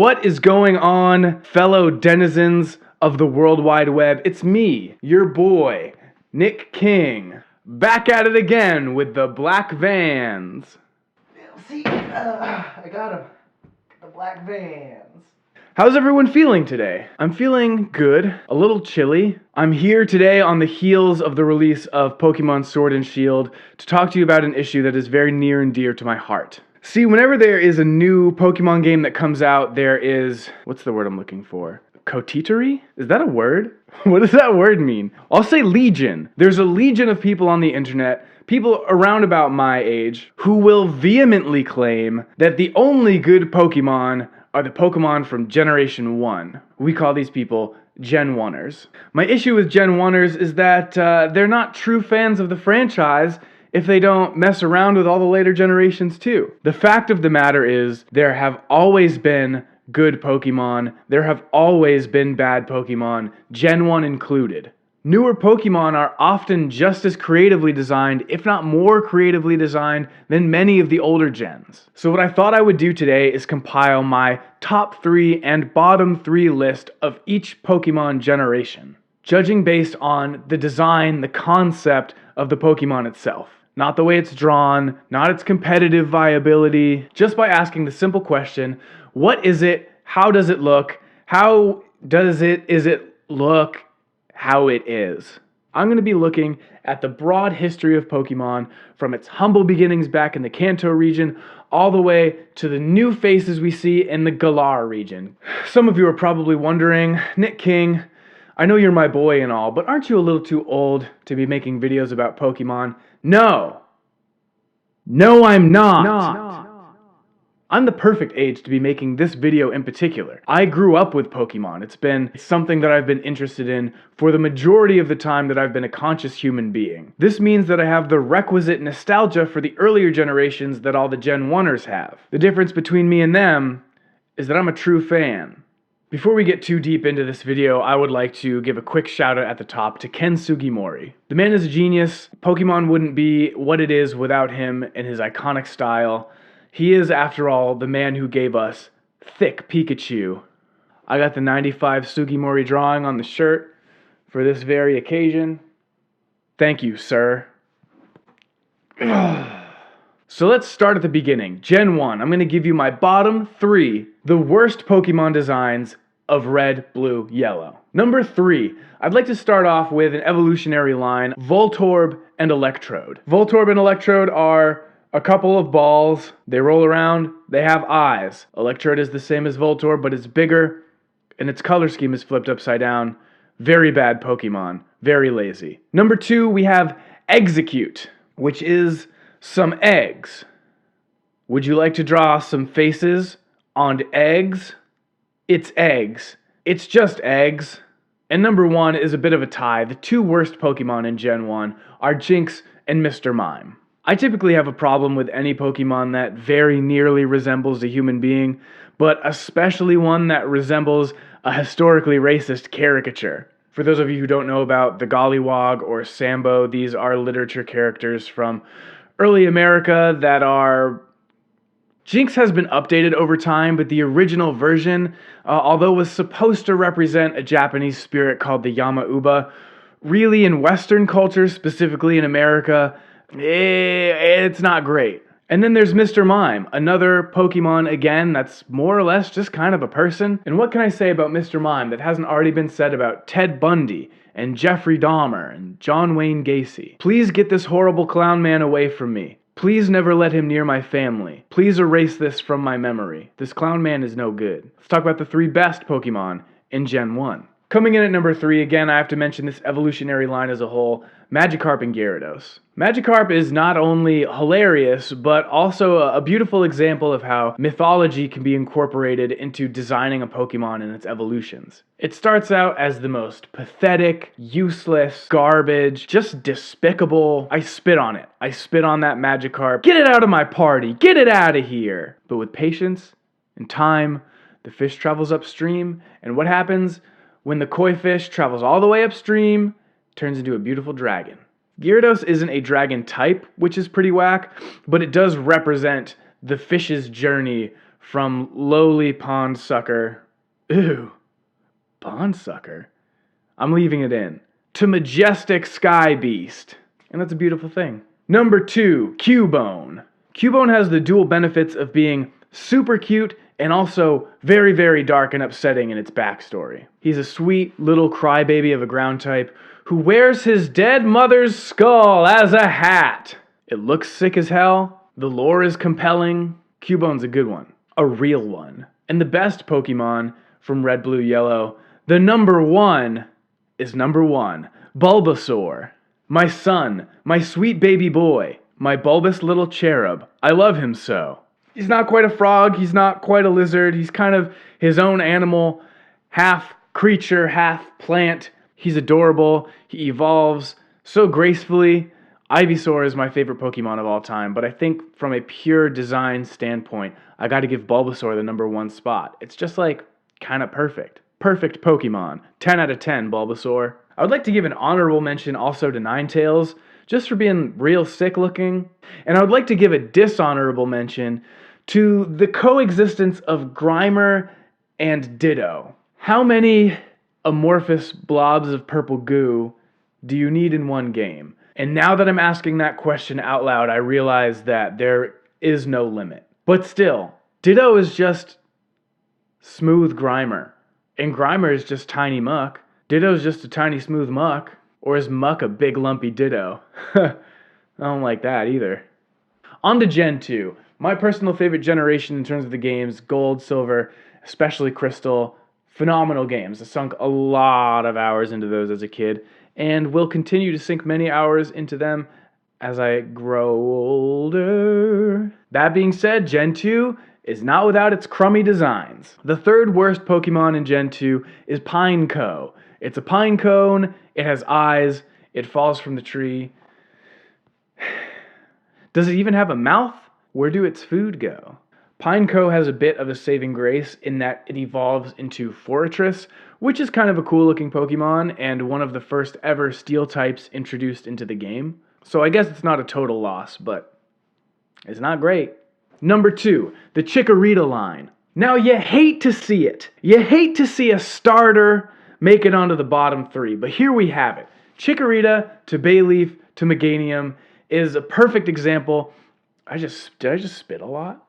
What is going on, fellow denizens of the World Wide Web? It's me, your boy, Nick King, back at it again with the black vans. See, I got him. The black vans. How's everyone feeling today? I'm feeling good, a little chilly. I'm here today on the heels of the release of Pokemon Sword and Shield to talk to you about an issue that is very near and dear to my heart. See, whenever there is a new Pokemon game that comes out, there is... what's the word I'm looking for? Kotitery? Is that a word? What does that word mean? I'll say legion. There's a legion of people on the internet, people around about my age, who will vehemently claim that the only good Pokemon are the Pokemon from Generation 1. We call these people Genwunners. My issue with Genwunners is that they're not true fans of the franchise if they don't mess around with all the later generations too. The fact of the matter is, there have always been good Pokemon, there have always been bad Pokemon, Gen 1 included. Newer Pokemon are often just as creatively designed, if not more creatively designed, than many of the older gens. So what I thought I would do today is compile my top 3 and bottom 3 list of each Pokemon generation, judging based on the design, the concept of the Pokemon itself. Not the way it's drawn, not its competitive viability, just by asking the simple question, what is it, how does it look, how does it, is it look, how it is. I'm going to be looking at the broad history of Pokemon from its humble beginnings back in the Kanto region all the way to the new faces we see in the Galar region. Some of you are probably wondering, Nick King, I know you're my boy and all, but aren't you a little too old to be making videos about Pokemon? No, I'm not. I'm the perfect age to be making this video in particular. I grew up with Pokemon. It's been something that I've been interested in for the majority of the time that I've been a conscious human being. This means that I have the requisite nostalgia for the earlier generations that all the Gen 1ers have. The difference between me and them is that I'm a true fan. Before we get too deep into this video, I would like to give a quick shout out at the top to Ken Sugimori. The man is a genius. Pokemon wouldn't be what it is without him and his iconic style. He is, after all, the man who gave us thick Pikachu. I got the 95 Sugimori drawing on the shirt for this very occasion. Thank you, sir. So let's start at the beginning. Gen 1, I'm going to give you my bottom 3, the worst Pokemon designs of red, blue, yellow. Number 3, I'd like to start off with an evolutionary line, Voltorb and Electrode. Voltorb and Electrode are a couple of balls, they roll around, they have eyes. Electrode is the same as Voltorb, but it's bigger, and its color scheme is flipped upside down. Very bad Pokemon, very lazy. Number 2, we have Execute, which is some eggs. Would you like to draw some faces on eggs? It's eggs. It's just eggs. And number 1 is a bit of a tie. The 2 worst Pokemon in Gen 1 are Jynx and Mr. Mime. I typically have a problem with any Pokemon that very nearly resembles a human being, but especially one that resembles a historically racist caricature. For those of you who don't know about the Gollywog or Sambo, these are literature characters from early America that are... Jynx has been updated over time, but the original version, although was supposed to represent a Japanese spirit called the Yama-Uba, really in Western culture, specifically in America, it's not great. And then there's Mr. Mime, another Pokemon, again, that's more or less just kind of a person. And what can I say about Mr. Mime that hasn't already been said about Ted Bundy and Jeffrey Dahmer and John Wayne Gacy? Please get this horrible clown man away from me. Please never let him near my family. Please erase this from my memory. This clown man is no good. Let's talk about the 3 best Pokemon in Gen 1. Coming in at number 3, again, I have to mention this evolutionary line as a whole, Magikarp and Gyarados. Magikarp is not only hilarious, but also a beautiful example of how mythology can be incorporated into designing a Pokemon and its evolutions. It starts out as the most pathetic, useless, garbage, just despicable. I spit on it. I spit on that Magikarp. Get it out of my party! Get it out of here! But with patience and time, the fish travels upstream, and what happens? When the koi fish travels all the way upstream, turns into a beautiful dragon. Gyarados isn't a dragon type, which is pretty whack, but it does represent the fish's journey from lowly pond sucker, ew, pond sucker, I'm leaving it in, to majestic sky beast. And that's a beautiful thing. Number 2, Cubone. Cubone has the dual benefits of being super cute and also very, very dark and upsetting in its backstory. He's a sweet little crybaby of a ground type who wears his dead mother's skull as a hat. It looks sick as hell. The lore is compelling. Cubone's a good one. A real one. And the best Pokemon from Red, Blue, Yellow, the number 1 is number 1, Bulbasaur. My son, my sweet baby boy, my bulbous little cherub. I love him so. He's not quite a frog, he's not quite a lizard, he's kind of his own animal, half creature, half plant. He's adorable, he evolves so gracefully. Ivysaur is my favorite Pokemon of all time, but I think from a pure design standpoint, I gotta give Bulbasaur the number 1 spot. It's just like, kinda perfect. Perfect Pokemon. 10 out of 10, Bulbasaur. I would like to give an honorable mention also to Ninetales, just for being real sick looking. And I would like to give a dishonorable mention to the coexistence of Grimer and Ditto. How many amorphous blobs of purple goo do you need in one game? And now that I'm asking that question out loud, I realize that there is no limit. But still, Ditto is just smooth Grimer. And Grimer is just tiny muck. Ditto's just a tiny smooth muck. Or is muck a big lumpy Ditto? I don't like that either. On to Gen 2. My personal favorite generation in terms of the games. Gold, Silver, especially Crystal. Phenomenal games. I sunk a lot of hours into those as a kid. And will continue to sink many hours into them as I grow older. That being said, Gen 2 is not without its crummy designs. The third worst Pokemon in Gen 2 is Pineco. It's a pine cone, it has eyes, it falls from the tree. Does it even have a mouth? Where do its food go? Pineco has a bit of a saving grace in that it evolves into Forretress, which is kind of a cool looking Pokemon and one of the first ever steel types introduced into the game. So I guess it's not a total loss, but it's not great. Number 2, the Chikorita line. Now you hate to see it. You hate to see a starter make it onto the bottom 3, but here we have it. Chikorita to Bayleaf to Meganium is a perfect example. Did I just spit a lot?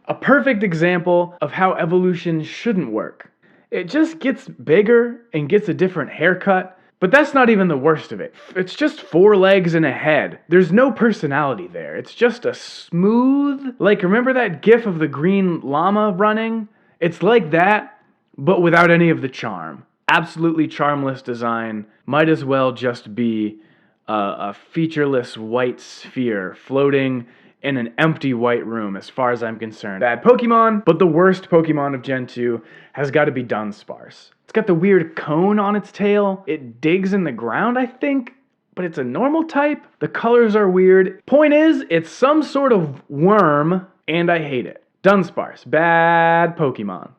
A perfect example of how evolution shouldn't work. It just gets bigger and gets a different haircut, but that's not even the worst of it. It's just 4 legs and a head. There's no personality there. It's just a smooth, like, remember that gif of the green llama running? It's like that, but without any of the charm. Absolutely charmless design. Might as well just be a featureless white sphere floating in an empty white room as far as I'm concerned. Bad Pokemon, but the worst Pokemon of Gen 2 has got to be Dunsparce. It's got the weird cone on its tail. It digs in the ground, I think, but it's a normal type. The colors are weird. Point is, it's some sort of worm, and I hate it. Dunsparce, bad Pokemon.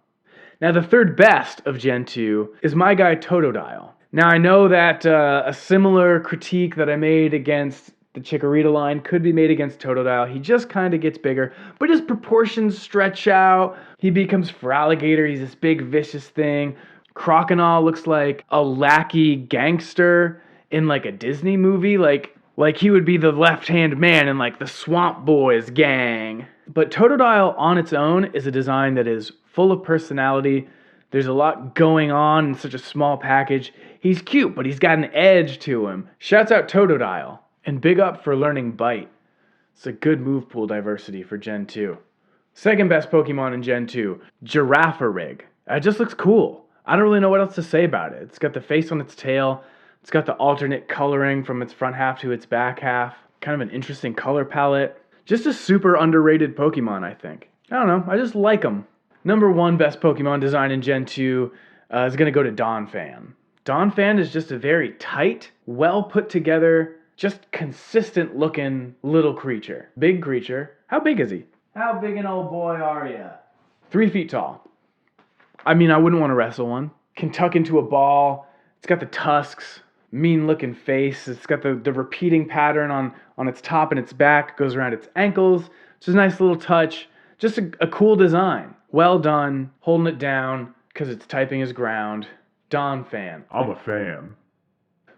Now, the third best of Gen 2 is my guy Totodile. Now, I know that a similar critique that I made against the Chikorita line could be made against Totodile. He just kind of gets bigger, but his proportions stretch out. He becomes Feraligatr. He's this big, vicious thing. Croconaw looks like a lackey gangster in like a Disney movie. Like he would be the left-hand man in like the Swamp Boys gang. But Totodile on its own is a design that is full of personality. There's a lot going on in such a small package. He's cute, but he's got an edge to him. Shouts out Totodile. And big up for learning Bite. It's a good move pool diversity for Gen 2. Second best Pokemon in Gen 2, Girafarig. It just looks cool. I don't really know what else to say about it. It's got the face on its tail. It's got the alternate coloring from its front half to its back half. Kind of an interesting color palette. Just a super underrated Pokemon, I think. I don't know. I just like them. Number 1 best Pokemon design in Gen 2 is going to go to Donphan. Donphan is just a very tight, well put together, just consistent looking little creature. Big creature. How big is he? How big an old boy are you? 3 feet tall. I mean, I wouldn't want to wrestle one. Can tuck into a ball. It's got the tusks. Mean looking face. It's got the repeating pattern on its top and its back. It goes around its ankles. It's a nice little touch. Just a cool design. Well done, holding it down, because its typing is ground. Don fan. I'm a fan.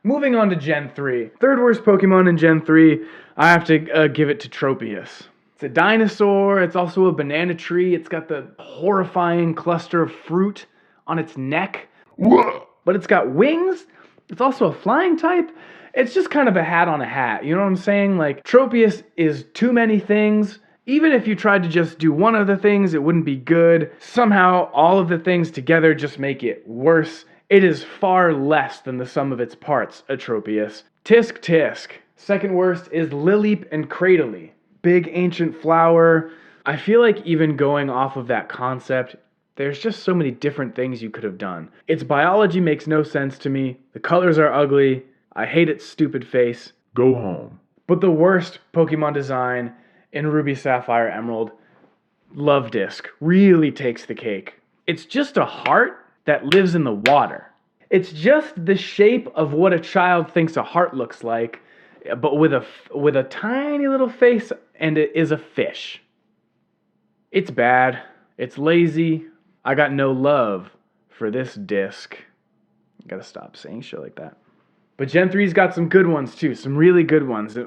Moving on to Gen 3. Third worst Pokemon in Gen 3, I have to give it to Tropius. It's a dinosaur, it's also a banana tree, it's got the horrifying cluster of fruit on its neck. Whoa. But it's got wings, it's also a flying type. It's just kind of a hat on a hat, you know what I'm saying? Like, Tropius is too many things. Even if you tried to just do one of the things, it wouldn't be good. Somehow, all of the things together just make it worse. It is far less than the sum of its parts, Atropius. Tisk tisk. Second worst is Lileep and Cradily. Big ancient flower. I feel like even going off of that concept, there's just so many different things you could have done. Its biology makes no sense to me. The colors are ugly. I hate its stupid face. Go home. But the worst Pokemon design in Ruby, Sapphire, Emerald, Love Disc, really takes the cake. It's just a heart that lives in the water. It's just the shape of what a child thinks a heart looks like, but with a tiny little face, and it is a fish. It's bad. It's lazy. I got no love for this disc. I gotta stop saying shit like that. But Gen 3's got some good ones too, some really good ones. The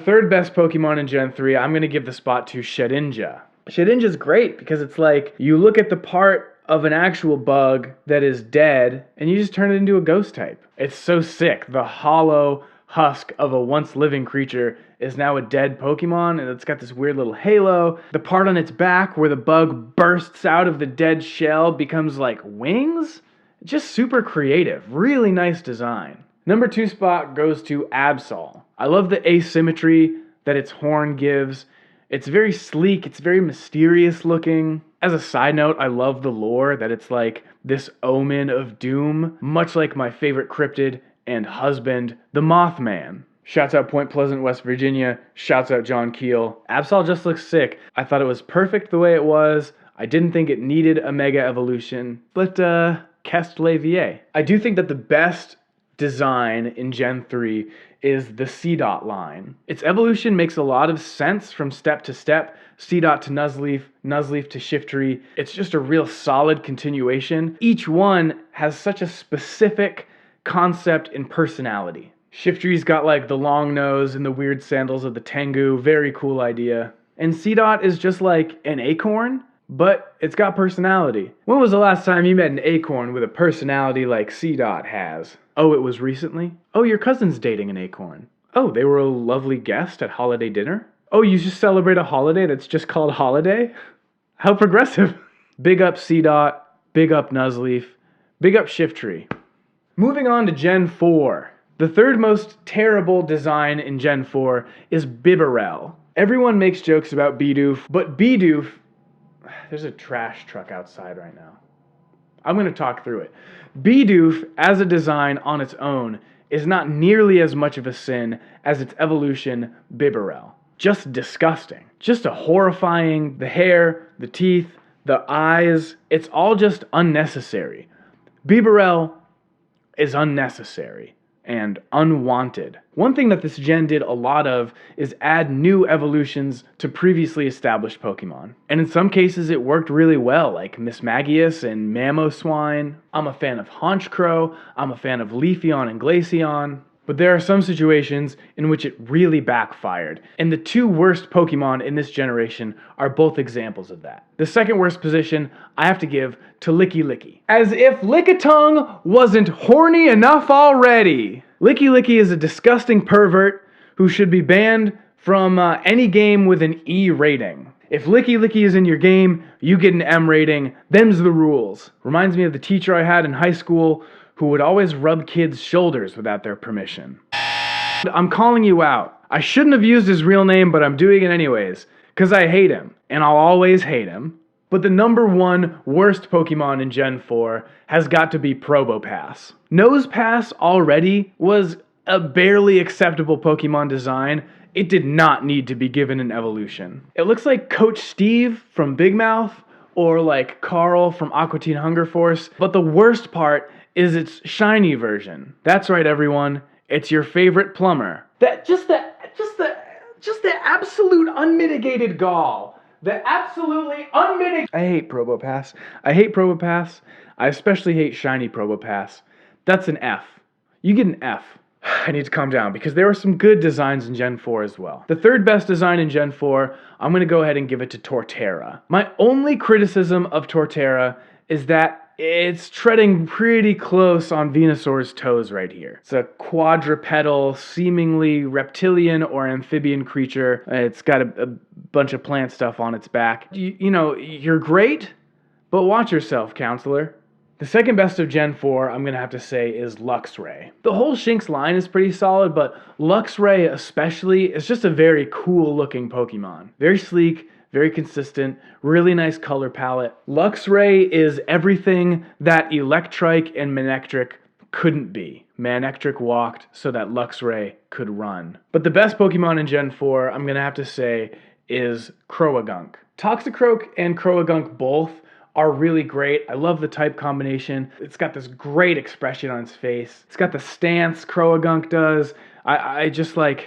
third best Pokemon in Gen 3, I'm gonna give the spot to Shedinja. Shedinja's great because it's like you look at the part of an actual bug that is dead and you just turn it into a ghost type. It's so sick. The hollow husk of a once living creature is now a dead Pokemon, and it's got this weird little halo. The part on its back where the bug bursts out of the dead shell becomes like wings. Just super creative. Really nice design. Number 2 spot goes to Absol. I love the asymmetry that its horn gives. It's very sleek, it's very mysterious looking. As a side note, I love the lore that it's like this omen of doom, much like my favorite cryptid and husband, the Mothman. Shouts out Point Pleasant, West Virginia. Shouts out John Keel. Absol just looks sick. I thought it was perfect the way it was. I didn't think it needed a mega evolution, but Kest Levier. I do think that the best design in Gen 3 is the C-Dot line. Its evolution makes a lot of sense from step to step. C-Dot to Nuzleaf, Nuzleaf to Shiftry. It's just a real solid continuation. Each one has such a specific concept and personality. Shiftry's got like the long nose and the weird sandals of the Tengu. Very cool idea. And C-Dot is just like an acorn, but it's got personality. When was the last time you met an acorn with a personality like C-Dot has? Oh, it was recently? Oh, your cousin's dating an acorn. Oh, they were a lovely guest at holiday dinner? Oh, you just celebrate a holiday that's just called Holiday? How progressive. Big up C-Dot, big up Nuzleaf, big up Shiftry. Moving on to Gen 4. The third most terrible design in Gen 4 is Bibarel. Everyone makes jokes about Bidoof, but Bidoof... There's a trash truck outside right now. I'm going to talk through it. Bidoof, as a design on its own, is not nearly as much of a sin as its evolution, Bibarel. Just disgusting. Just a horrifying, the hair, the teeth, the eyes, it's all just unnecessary. Bibarel is unnecessary and unwanted. One thing that this gen did a lot of is add new evolutions to previously established Pokemon. And in some cases it worked really well, like Mismagius and Mamoswine. I'm a fan of Honchkrow, I'm a fan of Leafeon and Glaceon. But there are some situations in which it really backfired, and the two worst Pokemon in this generation are both examples of that. The second worst position I have to give to Licky Licky. As if Lickitung wasn't horny enough already! Licky Licky is a disgusting pervert who should be banned from any game with an E rating. If Licky Licky is in your game, you get an M rating. Them's the rules. Reminds me of the teacher I had in high school who would always rub kids' shoulders without their permission. I'm calling you out. I shouldn't have used his real name, but I'm doing it anyways, because I hate him, and I'll always hate him. But the number one worst Pokemon in Gen 4 has got to be Probopass. Nosepass already was a barely acceptable Pokemon design. It did not need to be given an evolution. It looks like Coach Steve from Big Mouth, or like Carl from Aqua Teen Hunger Force, but the worst part is its shiny version. That's right, everyone. It's your favorite plumber. just the absolute unmitigated gall. The absolutely unmitigated... I hate Probopass. I hate Probopass. I especially hate shiny Probopass. That's an F. You get an F. I need to calm down because there were some good designs in Gen 4 as well. The third best design in Gen 4, I'm going to go ahead and give it to Torterra. My only criticism of Torterra is that it's treading pretty close on Venusaur's toes right here. It's a quadrupedal, seemingly reptilian or amphibian creature. It's got a bunch of plant stuff on its back. You know, you're great, but watch yourself, counselor. The second best of Gen 4, I'm going to have to say, is Luxray. The whole Shinx line is pretty solid, but Luxray especially is just a very cool looking Pokemon. Very sleek, very consistent, really nice color palette. Luxray is everything that Electrike and Manectric couldn't be. Manectric walked so that Luxray could run. But the best Pokemon in Gen 4, I'm going to have to say, is Croagunk. Toxicroak and Croagunk both are really great. I love the type combination. It's got this great expression on its face. It's got the stance Croagunk does. I just like...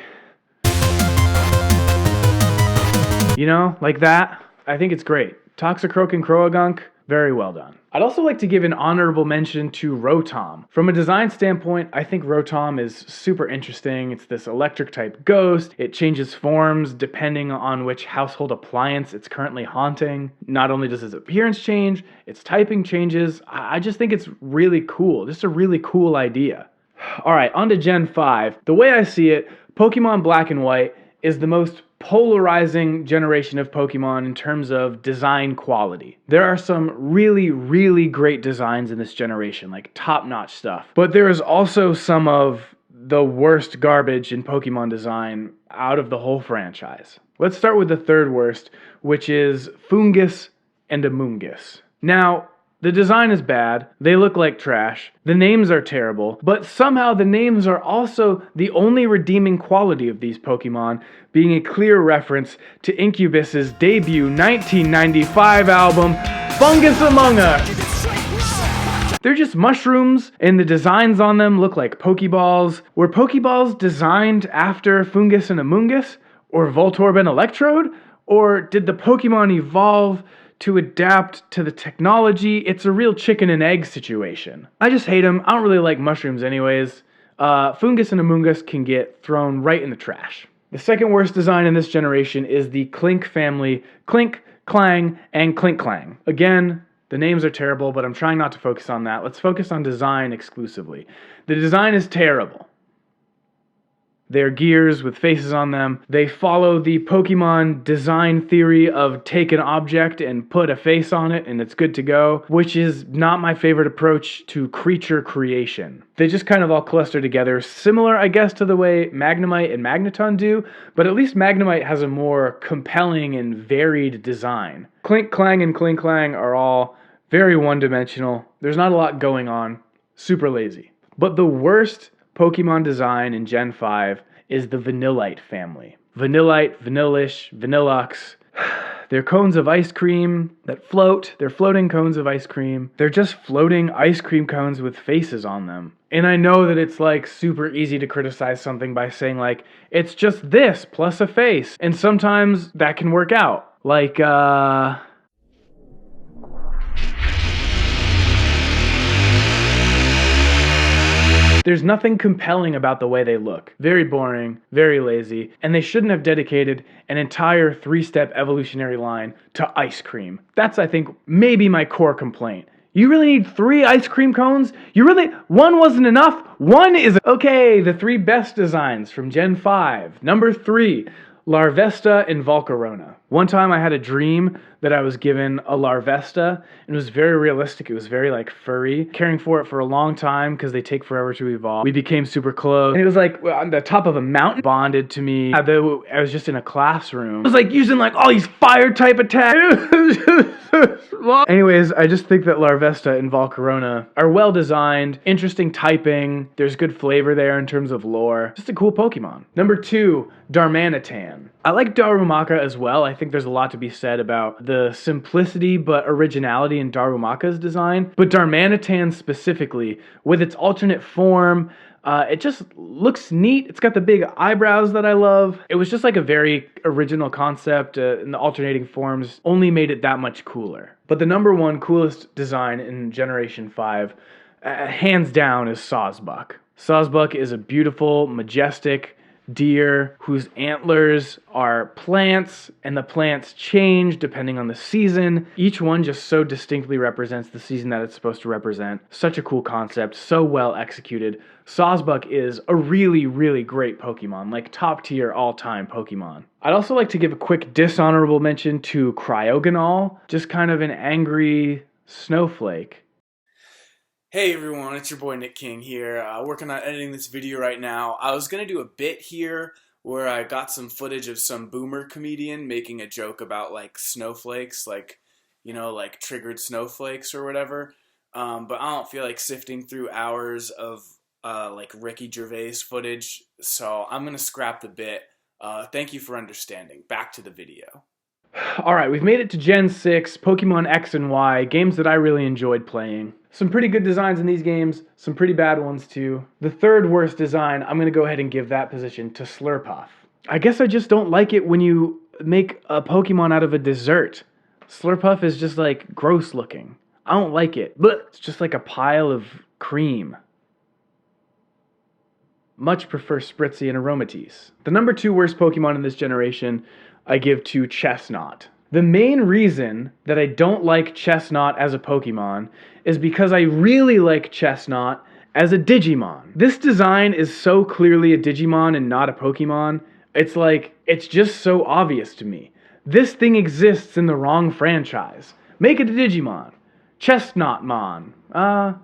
You know, like that. I think it's great. Toxicroak and Croagunk, very well done. I'd also like to give an honorable mention to Rotom. From a design standpoint, I think Rotom is super interesting. It's this electric type ghost. It changes forms depending on which household appliance it's currently haunting. Not only does its appearance change, its typing changes. I just think it's really cool. Just a really cool idea. All right, on to Gen 5. The way I see it, Pokemon Black and White is the most polarizing generation of Pokemon in terms of design quality. There are some really, really great designs in this generation, like top-notch stuff. But there is also some of the worst garbage in Pokemon design out of the whole franchise. Let's start with the third worst, which is Foongus and Amoonguss. Now, the design is bad, they look like trash, the names are terrible, but somehow the names are also the only redeeming quality of these Pokemon, being a clear reference to Incubus's debut 1995 album, Fungus Among Us. They're just mushrooms, and the designs on them look like Pokeballs. Were Pokeballs designed after Foongus and Amoonguss? Or Voltorb and Electrode? Or did the Pokemon evolve to adapt to the technology? It's a real chicken and egg situation. I just hate them. I don't really like mushrooms anyways. Foongus and Amoonguss can get thrown right in the trash. The second worst design in this generation is the Clink family, Clink, Clang, and Clink Clang. Again, the names are terrible, but I'm trying not to focus on that. Let's focus on design exclusively. The design is terrible. They're gears with faces on them. They follow the Pokemon design theory of take an object and put a face on it and it's good to go, which is not my favorite approach to creature creation. They just kind of all cluster together, similar, I guess, to the way Magnemite and Magneton do, but at least Magnemite has a more compelling and varied design. Clink Clang and Clink Clang are all very one-dimensional. There's not a lot going on. Super lazy. But the worst Pokemon design in Gen 5 is the Vanillite family. Vanillite, Vanillish, Vanillux. They're cones of ice cream that float. They're floating cones of ice cream. They're just floating ice cream cones with faces on them. And I know that it's like super easy to criticize something by saying like, it's just this plus a face. And sometimes that can work out. Like, there's nothing compelling about the way they look. Very boring, very lazy, and they shouldn't have dedicated an entire 3-step evolutionary line to ice cream. That's, I think, maybe my core complaint. You really need 3 ice cream cones? One wasn't enough? One is... Okay, the 3 best designs from Gen 5. Number 3, Larvesta and Volcarona. One time I had a dream that I was given a Larvesta, and it was very realistic. It was very like furry. Caring for it for a long time because they take forever to evolve. We became super close, and it was like on the top of a mountain, bonded to me. I was just in a classroom. I was like using like all these fire type attacks. Anyways, I just think that Larvesta and Volcarona are well designed, interesting typing. There's good flavor there in terms of lore. Just a cool Pokemon. Number 2, Darmanitan. I like Darumaka as well. I think think there's a lot to be said about the simplicity but originality in Darumaka's design. But Darmanitan specifically, with its alternate form, it just looks neat. It's got the big eyebrows that I love. It was just like a very original concept, and the alternating forms only made it that much cooler. But the number one coolest design in Generation 5, hands down, is Sawsbuck. Sawsbuck is a beautiful, majestic deer whose antlers are plants, and the plants change depending on the season. Each one just so distinctly represents the season that it's supposed to represent. Such a cool concept, so well executed. Sawsbuck is a really, really great Pokemon, like top tier all-time Pokemon. I'd also like to give a quick dishonorable mention to Cryogonal, just kind of an angry snowflake. Hey everyone, it's your boy Nick King here, working on editing this video right now. I was going to do a bit here where I got some footage of some boomer comedian making a joke about like snowflakes, like, you know, like triggered snowflakes or whatever, but I don't feel like sifting through hours of like Ricky Gervais footage, so I'm going to scrap the bit. Thank you for understanding. Back to the video. Alright, we've made it to Gen 6, Pokemon X and Y, games that I really enjoyed playing. Some pretty good designs in these games, some pretty bad ones too. The third worst design, I'm going to go ahead and give that position to Slurpuff. I guess I just don't like it when you make a Pokemon out of a dessert. Slurpuff is just like gross looking. I don't like it, but it's just like a pile of cream. Much prefer Spritzee and Aromatisse. The number 2 worst Pokemon in this generation, I give to Chestnut. The main reason that I don't like Chestnut as a Pokemon is because I really like Chestnut as a Digimon. This design is so clearly a Digimon and not a Pokemon. It's like, it's just so obvious to me. This thing exists in the wrong franchise. Make it a Digimon. Chestnutmon. Notmon.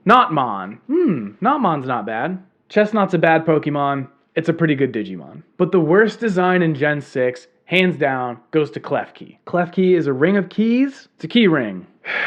Notmon's not bad. Chestnut's a bad Pokemon. It's a pretty good Digimon. But the worst design in Gen 6, hands down, goes to Klefki. Klefki is a ring of keys. It's a key ring.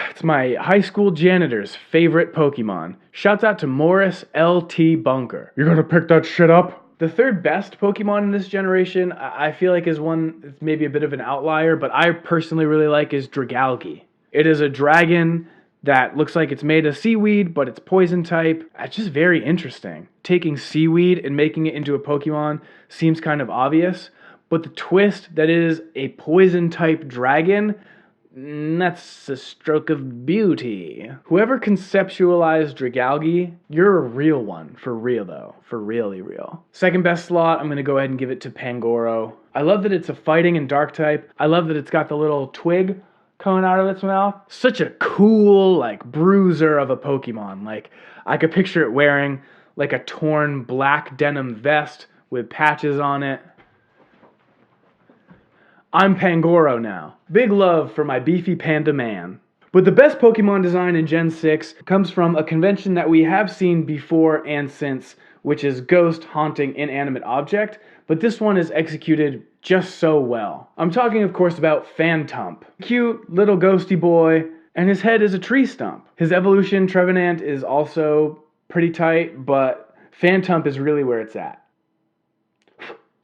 It's my high school janitor's favorite Pokemon. Shouts out to Morris L.T. Bunker. You gonna pick that shit up? The third best Pokemon in this generation, I feel like is one that's maybe a bit of an outlier, but I personally really like is Dragalge. It is a dragon that looks like it's made of seaweed, but it's poison type. It's just very interesting. Taking seaweed and making it into a Pokemon seems kind of obvious, but the twist that it is a poison type dragon, that's a stroke of beauty. Whoever conceptualized Dragalge, you're a real one. For real though. For really real. Second best slot, I'm going to go ahead and give it to Pangoro. I love that it's a fighting and dark type. I love that it's got the little twig coming out of its mouth. Such a cool, like, bruiser of a Pokemon. Like, I could picture it wearing, like, a torn black denim vest with patches on it. I'm Pangoro now. Big love for my beefy panda man. But the best Pokemon design in Gen 6 comes from a convention that we have seen before and since, which is Ghost haunting inanimate object, but this one is executed just so well. I'm talking, of course, about Phantump. Cute little ghosty boy, and his head is a tree stump. His evolution, Trevenant, is also pretty tight, but Phantump is really where it's at.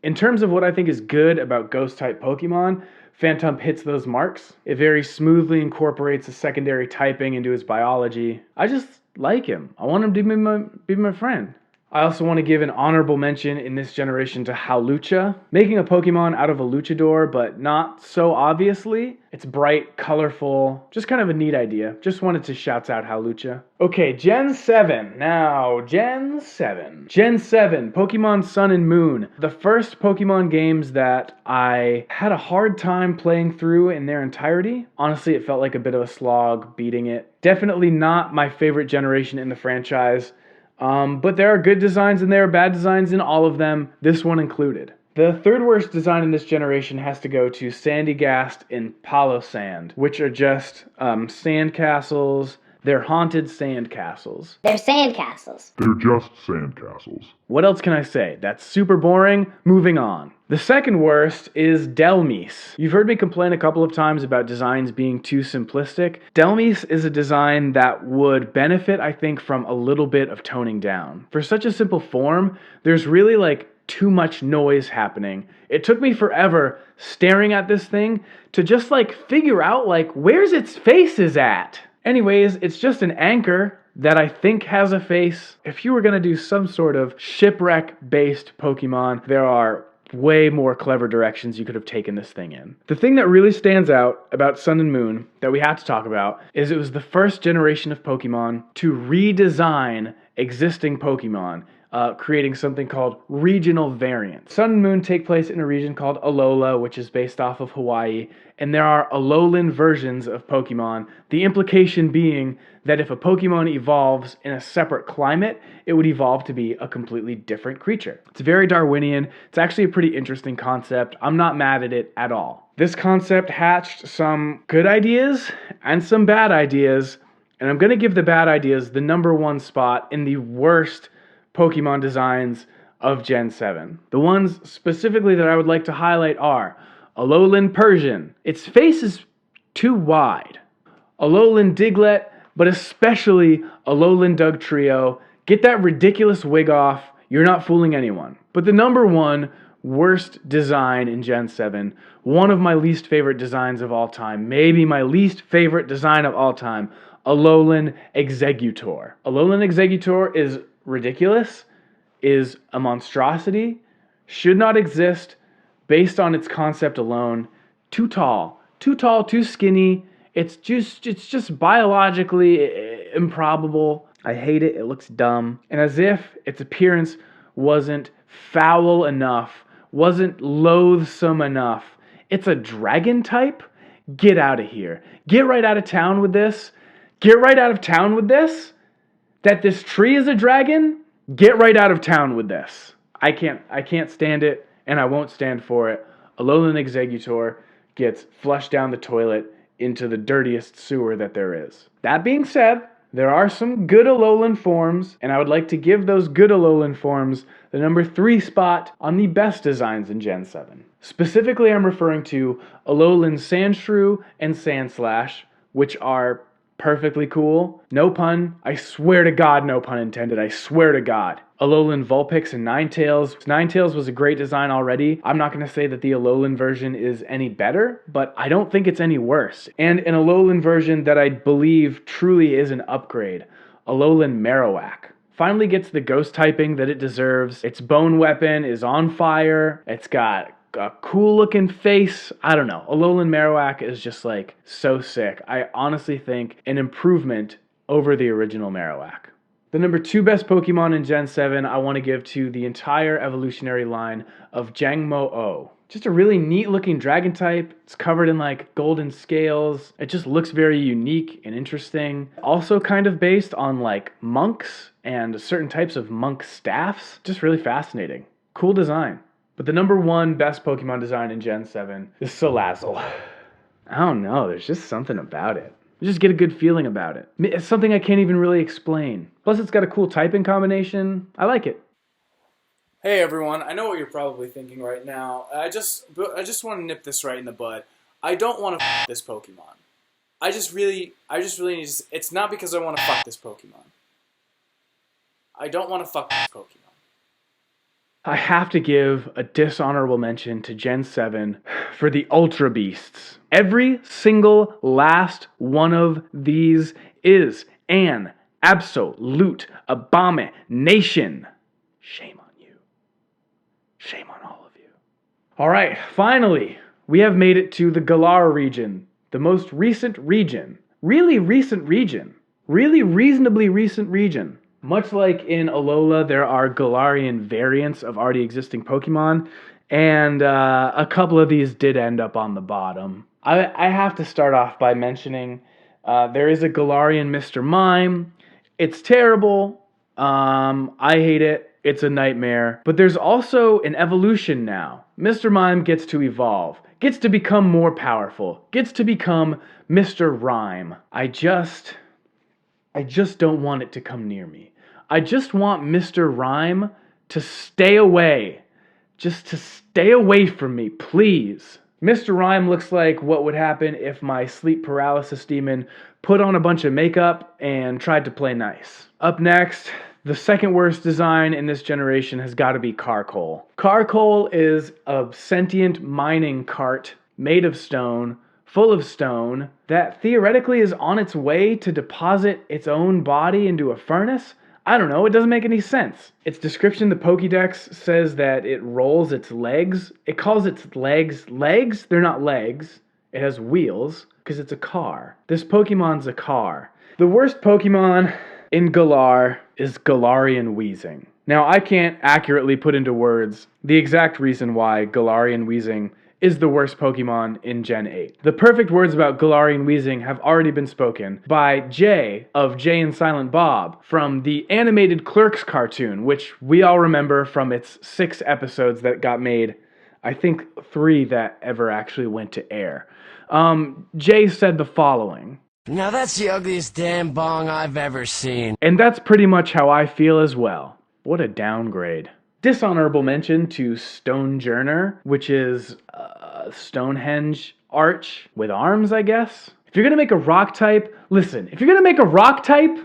In terms of what I think is good about ghost-type Pokemon, Phantump hits those marks. It very smoothly incorporates a secondary typing into his biology. I just like him. I want him to be my friend. I also want to give an honorable mention in this generation to Hawlucha. Making a Pokemon out of a luchador, but not so obviously. It's bright, colorful, just kind of a neat idea. Just wanted to shout out Hawlucha. Okay, Gen 7. Now, Gen 7. Gen 7, Pokemon Sun and Moon. The first Pokemon games that I had a hard time playing through in their entirety. Honestly, it felt like a bit of a slog beating it. Definitely not my favorite generation in the franchise. But there are good designs and there are bad designs in all of them, this one included. The third worst design in this generation has to go to Sandygast and Palosand, which are just sandcastles. They're haunted sandcastles. They're sandcastles. They're just sandcastles. What else can I say? That's super boring. Moving on. The second worst is Delmise. You've heard me complain a couple of times about designs being too simplistic. Delmise is a design that would benefit, I think, from a little bit of toning down. For such a simple form, there's really like too much noise happening. It took me forever staring at this thing to just like figure out like where's its face is at. Anyways, it's just an anchor that I think has a face. If you were gonna do some sort of shipwreck-based Pokemon, there are way more clever directions you could have taken this thing in. The thing that really stands out about Sun and Moon that we have to talk about is it was the first generation of Pokemon to redesign existing Pokemon, creating something called regional variants. Sun and Moon take place in a region called Alola, which is based off of Hawaii, and there are Alolan versions of Pokemon, the implication being that if a Pokemon evolves in a separate climate, it would evolve to be a completely different creature. It's very Darwinian. It's actually a pretty interesting concept. I'm not mad at it at all. This concept hatched some good ideas and some bad ideas, and I'm going to give the bad ideas the #1 spot in the worst Pokemon designs of Gen 7. The ones specifically that I would like to highlight are Alolan Persian. Its face is too wide. Alolan Diglett, but especially Alolan Dugtrio. Get that ridiculous wig off. You're not fooling anyone. But the #1 worst design in Gen 7, one of my least favorite designs of all time, maybe my least favorite design of all time, Alolan Exeggutor. Alolan Exeggutor is ridiculous, is a monstrosity, should not exist based on its concept alone. Too tall, too skinny. It's just biologically improbable. I hate it. It looks dumb. And as if its appearance wasn't foul enough, wasn't loathsome enough. It's a dragon type? Get out of here. Get right out of town with this. Get right out of town with this. That this tree is a dragon? Get right out of town with this. I can't stand it, and I won't stand for it. Alolan Exeggutor gets flushed down the toilet into the dirtiest sewer that there is. That being said, there are some good Alolan forms, and I would like to give those good Alolan forms the #3 spot on the best designs in Gen 7. Specifically, I'm referring to Alolan Sandshrew and Sandslash, which are perfectly cool. No pun. I swear to God, no pun intended. I swear to God. Alolan Vulpix and Ninetales. Ninetales was a great design already. I'm not going to say that the Alolan version is any better, but I don't think it's any worse. And an Alolan version that I believe truly is an upgrade, Alolan Marowak. Finally gets the ghost typing that it deserves. Its bone weapon is on fire. It's got a cool looking face. I don't know. Alolan Marowak is just like so sick. I honestly think an improvement over the original Marowak. The #2 best Pokemon in Gen 7 I want to give to the entire evolutionary line of Jangmo-O. Just a really neat looking dragon type. It's covered in like golden scales. It just looks very unique and interesting. Also kind of based on like monks and certain types of monk staffs. Just really fascinating. Cool design. But the #1 best Pokemon design in Gen 7 is Salazzle. I don't know, there's just something about it. You just get a good feeling about it. It's something I can't even really explain. Plus it's got a cool typing combination. I like it. Hey everyone, I know what you're probably thinking right now. I just want to nip this right in the bud. I don't want to f this Pokemon. I just really need to, it's not because I want to fuck this Pokemon. I don't want to fuck this Pokemon. I have to give a dishonorable mention to Gen 7 for the Ultra Beasts. Every single last one of these is an absolute abomination. Shame on you. Shame on all of you. All right, finally, we have made it to the Galar region, the most recent region. Really recent region. Really reasonably recent region. Much like in Alola, there are Galarian variants of already existing Pokemon, and a couple of these did end up on the bottom. I have to start off by mentioning there is a Galarian Mr. Mime. It's terrible. I hate it. It's a nightmare. But there's also an evolution now. Mr. Mime gets to evolve, gets to become more powerful, gets to become Mr. Rhyme. I just don't want it to come near me. I just want Mr. Rhyme to stay away. Just to stay away from me, please. Mr. Rhyme looks like what would happen if my sleep paralysis demon put on a bunch of makeup and tried to play nice. Up next, The second worst design in this generation has got to be Carcoal. Carcoal is a sentient mining cart made of stone, full of stone, that theoretically is on its way to deposit its own body into a furnace. I don't know, it doesn't make any sense. Its description, the Pokédex, says that it rolls its legs. It calls its legs legs? They're not legs. It has wheels, because it's a car. This Pokemon's a car. The worst Pokemon in Galar is Galarian Weezing. Now, I can't accurately put into words the exact reason why Galarian Weezing is the worst Pokemon in Gen 8. The perfect words about Galarian Weezing have already been spoken by Jay of Jay and Silent Bob from the animated Clerks cartoon, which we all remember from its 6 episodes that got made. I think 3 that ever actually went to air. Jay said the following. Now that's the ugliest damn bong I've ever seen. And that's pretty much how I feel as well. What a downgrade. Dishonorable mention to Stonejourner, which is Stonehenge arch with arms, I guess. If you're gonna make a rock type, listen, if you're gonna make a rock type,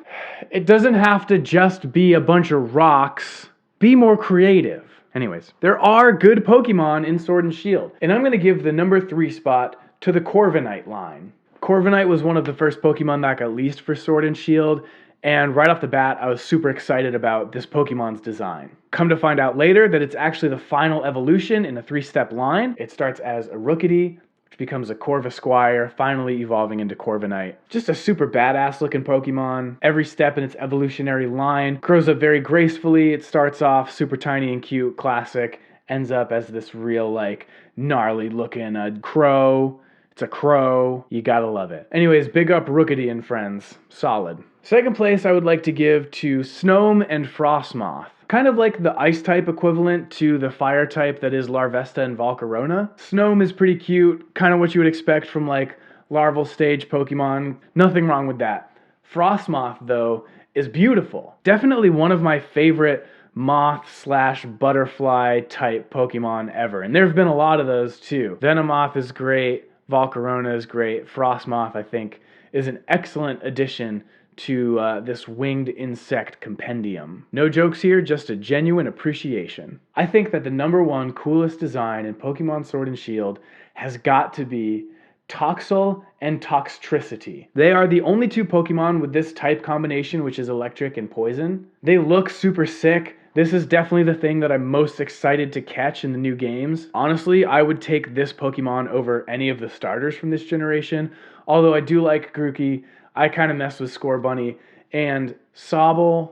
it doesn't have to just be a bunch of rocks. Be more creative. Anyways, there are good Pokemon in Sword and Shield, and I'm gonna give the number 3 spot to the Corviknight line. Corviknight was one of the first Pokemon that got released for Sword and Shield, and right off the bat, I was super excited about this Pokemon's design. Come to find out later that it's actually the final evolution in a 3-step line. It starts as a Rookidee, which becomes a Corvisquire, finally evolving into Corviknight. Just a super badass looking Pokemon. Every step in its evolutionary line grows up very gracefully. It starts off super tiny and cute, classic, ends up as this real, like, gnarly looking crow. It's a crow. You gotta love it. Anyways, big up Rookidee and friends. Solid. Second place I would like to give to Snom and Frostmoth. Kind of like the ice type equivalent to the fire type that is Larvesta and Volcarona. Snom is pretty cute, kind of what you would expect from like larval stage Pokemon. Nothing wrong with that. Frostmoth, though, is beautiful. Definitely one of my favorite moth/butterfly type Pokemon ever. And there have been a lot of those too. Venomoth is great. Volcarona is great. Frostmoth, I think, is an excellent addition to this winged insect compendium. No jokes here, just a genuine appreciation. I think that the number 1 coolest design in Pokemon Sword and Shield has got to be Toxel and Toxtricity. They are the only 2 Pokemon with this type combination, which is electric and poison. They look super sick. This is definitely the thing that I'm most excited to catch in the new games. Honestly, I would take this Pokemon over any of the starters from this generation. Although I do like Grookey, I kind of mess with Scorbunny, and Sobble,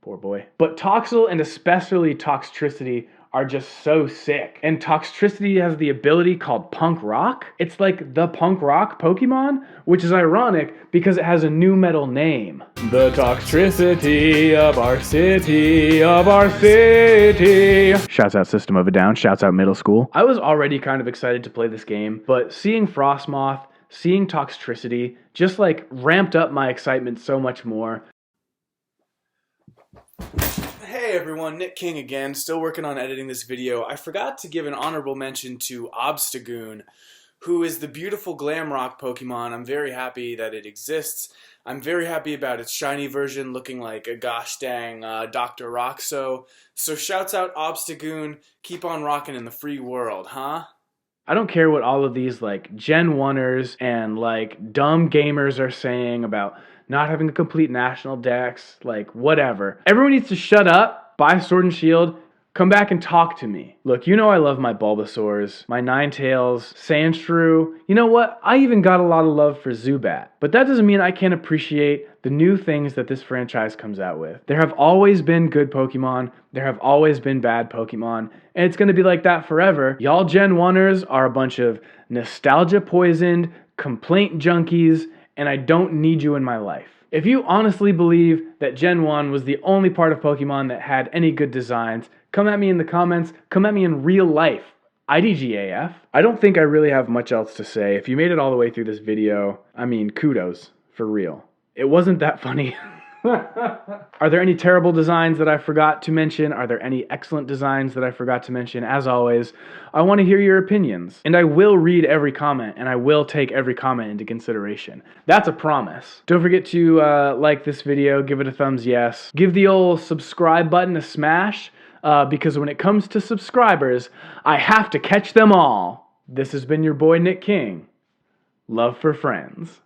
poor boy. But Toxel and especially Toxtricity are just so sick. And Toxtricity has the ability called Punk Rock. It's like the Punk Rock Pokemon, which is ironic because it has a new metal name. The Toxtricity of our city, of our city. Shouts out System of a Down, shouts out middle school. I was already kind of excited to play this game, but seeing Frostmoth, seeing Toxtricity just like ramped up my excitement so much more. Hey everyone, Nick King again, still working on editing this video. I forgot to give an honorable mention to Obstagoon, who is the beautiful glam rock Pokemon. I'm very happy that it exists. I'm very happy about its shiny version looking like a gosh dang Dr. Roxo. So shouts out Obstagoon, keep on rocking in the free world, huh? I don't care what all of these like Gen-1ers and like dumb gamers are saying about not having a complete national dex, like whatever. Everyone needs to shut up, buy Sword and Shield, come back and talk to me. Look, you know I love my Bulbasaurs, my Ninetales, Sandshrew. You know what? I even got a lot of love for Zubat. But that doesn't mean I can't appreciate the new things that this franchise comes out with. There have always been good Pokemon. There have always been bad Pokemon. And it's going to be like that forever. Y'all Gen-1ers are a bunch of nostalgia-poisoned, complaint junkies, and I don't need you in my life. If you honestly believe that Gen 1 was the only part of Pokemon that had any good designs, come at me in the comments, come at me in real life. IDGAF. I don't think I really have much else to say. If you made it all the way through this video, I mean, kudos, for real. It wasn't that funny. Are there any terrible designs that I forgot to mention? Are there any excellent designs that I forgot to mention? As always, I want to hear your opinions. And I will read every comment, and I will take every comment into consideration. That's a promise. Don't forget to like this video, give it a thumbs yes. Give the old subscribe button a smash, because when it comes to subscribers, I have to catch them all. This has been your boy, Nick King. Love for friends.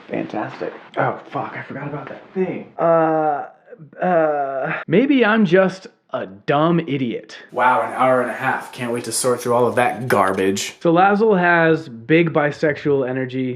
Fantastic. Oh, fuck, I forgot about that thing. Maybe I'm just a dumb idiot. Wow, an hour and a half. Can't wait to sort through all of that garbage. So Lazzle has big bisexual energy.